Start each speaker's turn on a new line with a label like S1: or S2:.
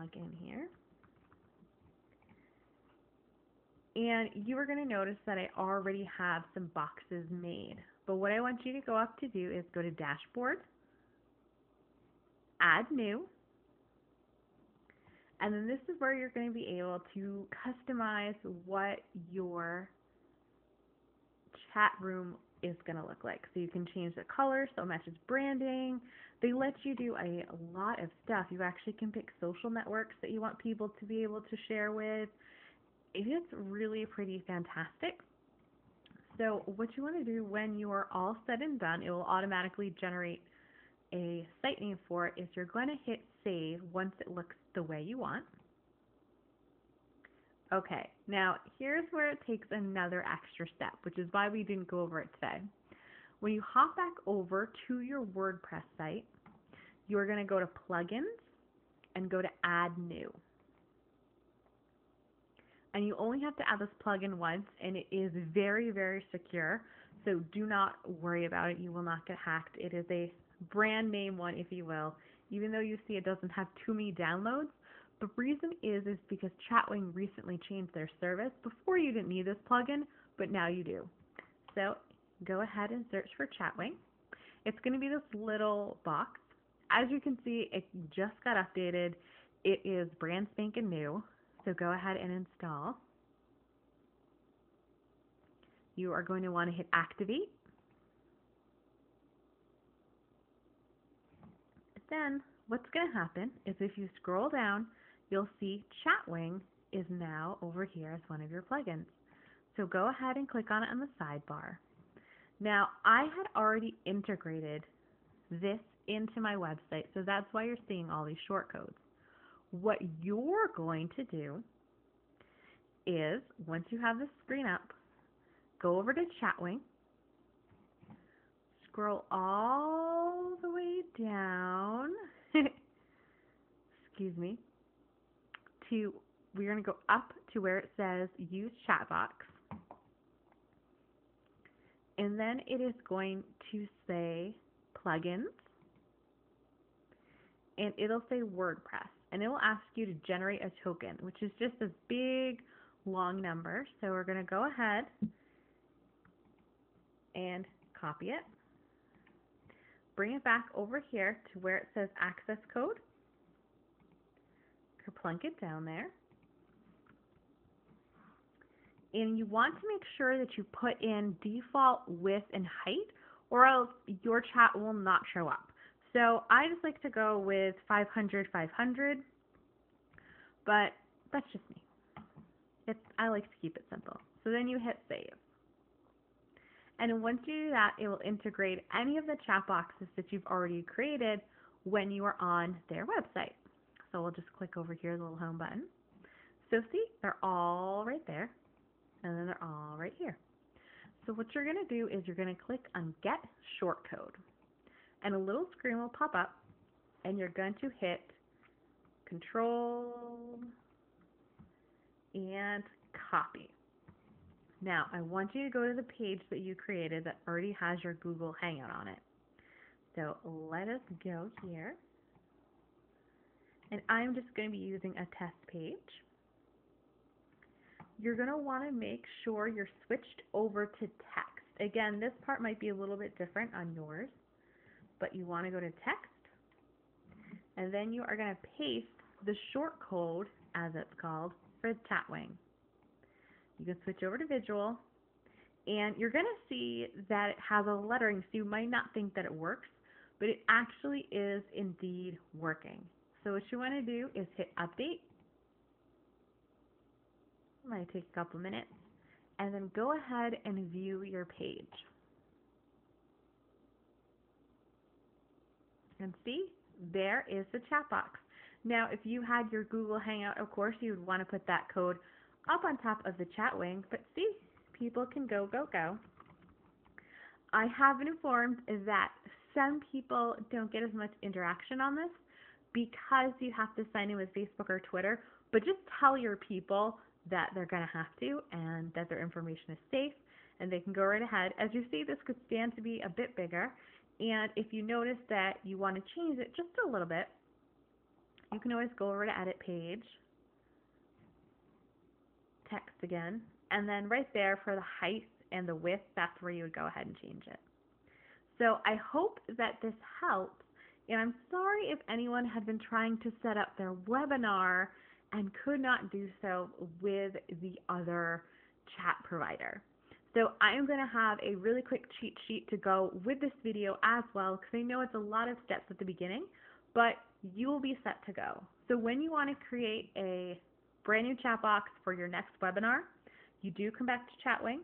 S1: log in here. And you are going to notice that I already have some boxes made. But what I want you to go up to do is go to Dashboard, Add New, and then this is where you're going to be able to customize what your chat room is going to look like. So you can change the color so it matches branding. They let you do a lot of stuff. You actually can pick social networks that you want people to be able to share with. It is really pretty fantastic. So what you want to do when you are all said and done, it will automatically generate a site name for it. Is you're going to hit save once it looks the way you want. Okay, now here's where it takes another extra step, which is why we didn't go over it today. When you hop back over to your WordPress site, you're going to go to Plugins and go to Add New. And you only have to add this plugin once, and it is very, very secure. So do not worry about it. You will not get hacked. It is a brand name one, if you will. Even though you see it doesn't have too many downloads, the reason is because Chatwing recently changed their service. Before you didn't need this plugin, but now you do. So go ahead and search for Chatwing. It's going to be this little box. As you can see, it just got updated. It is brand spanking new. So go ahead and install. You are going to want to hit activate. Then what's going to happen is if you scroll down, you'll see Chatwing is now over here as one of your plugins. So go ahead and click on it on the sidebar. Now, I had already integrated this into my website, so that's why you're seeing all these shortcodes. What you're going to do is, once you have the screen up, go over to Chatwing, scroll all the way down, excuse me, we're going to go up to where it says Use Chatbox, and then it is going to say Plugins, and it'll say WordPress, and it will ask you to generate a token, which is just a big long number. So we're going to go ahead and copy it, bring it back over here to where it says access code, plunk it down there, and you want to make sure that you put in default width and height, or else your chat will not show up. So I just like to go with 500, 500, but that's just me. I like to keep it simple. So then you hit save. And once you do that, it will integrate any of the chat boxes that you've already created when you are on their website. So we'll just click over here, the little home button. So see, they're all right there, and then they're all right here. So what you're going to do is you're going to click on Get Shortcode, and a little screen will pop up, and you're going to hit Control and Copy. Now, I want you to go to the page that you created that already has your Google Hangout on it. So let us go here. And I'm just going to be using a test page. You're going to want to make sure you're switched over to text. Again, this part might be a little bit different on yours, but you want to go to text, and then you are going to paste the short code, as it's called, for Chatwing. You can switch over to visual, and you're going to see that it has a lettering, so you might not think that it works, but it actually is indeed working. So what you want to do is hit update. It might take a couple minutes, and then go ahead and view your page. And see, there is the chat box. Now, if you had your Google Hangout, of course, you would want to put that code up on top of the Chatwing, but see, people can go. I have been informed that some people don't get as much interaction on this because you have to sign in with Facebook or Twitter, but just tell your people that they're going to have to and that their information is safe and they can go right ahead. As you see, this could stand to be a bit bigger, and if you notice that you want to change it just a little bit, You can always go over to edit page, text again, and then right there for the height and the width, that's where you would go ahead and change it. So I hope that this helps, and I'm sorry if anyone had been trying to set up their webinar and could not do so with the other chat provider. So I'm going to have a really quick cheat sheet to go with this video as well, because I know it's a lot of steps at the beginning, but you will be set to go. So when you want to create a brand new chat box for your next webinar, you do come back to Chatwing.